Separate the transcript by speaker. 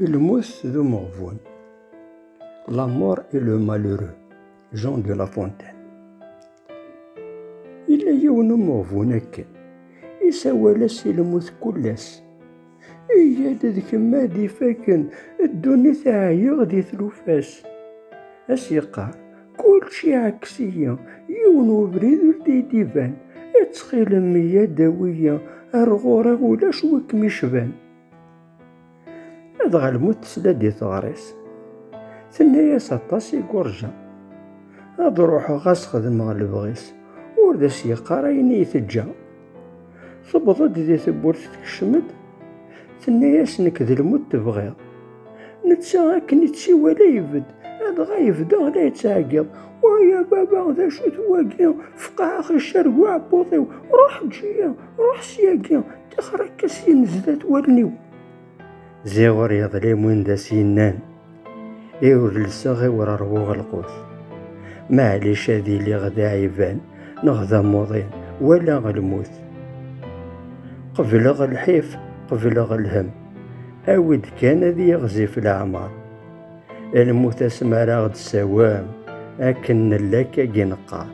Speaker 1: الموت ذو مغبون. La mort et le malheureux. Jean de La Fontaine. إلا يون مغبون هكا يساولاس الموت كلاس، إيا دذك مادي فاكن الدنيا تاعي غدي تلوفاس. أسيقار كلشي عكسية، يون وبريد ولدي ديفان، اتخيل ميا داوية الغورة ولاش وكم يشبان. أدغى الموت تسلادي تغريس، ثنياس أطاس يقرجا، هاد روحو غاس خدمغ لبغيس وردا سيقار أين يتجا. تبضد دي ثبورت تكشمد، ثنياس نك ذا الموت تبغيض، نتسا أكن يتسي ولا يفد، أدغا يفدا لا يتعقب. ويا بابا ذا شو تواقيا فقع أخي الشرق وعبوطيو، روح جيا روح سياقيا تخرج كسي نزلت ولنيو. زيغور يظلم وين دا سينان، إيور لساغي ورا روغ القوس، معليش هذي اللي غدا عيبان نغدا موضين ولا غالموت. قبلغ الحيف قبلغ الهم، أود كان ذي يغزي في الأعمار. الموت اسمع راغد السوام، أكن لك جنقار.